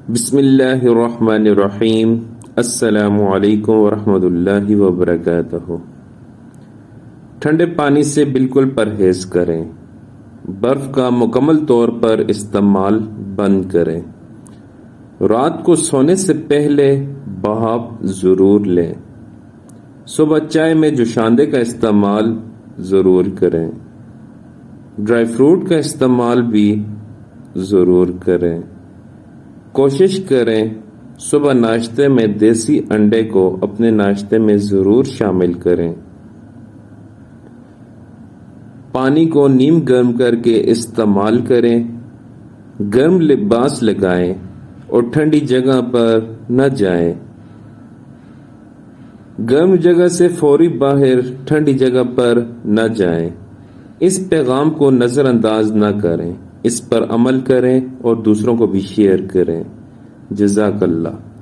بسم اللہ الرحمن الرحیم۔ السلام علیکم ورحمۃ اللہ وبرکاتہ۔ ٹھنڈے پانی سے بالکل پرہیز کریں۔ برف کا مکمل طور پر استعمال بند کریں۔ رات کو سونے سے پہلے بھاپ ضرور لیں۔ صبح چائے میں جوشاندے کا استعمال ضرور کریں۔ ڈرائی فروٹ کا استعمال بھی ضرور کریں۔ کوشش کریں صبح ناشتے میں دیسی انڈے کو اپنے ناشتے میں ضرور شامل کریں۔ پانی کو نیم گرم کر کے استعمال کریں۔ گرم لباس لگائیں اور ٹھنڈی جگہ پر نہ جائیں۔ گرم جگہ سے فوری باہر ٹھنڈی جگہ پر نہ جائیں۔ اس پیغام کو نظر انداز نہ کریں، اس پر عمل کریں اور دوسروں کو بھی شیئر کریں۔ جزاک اللہ۔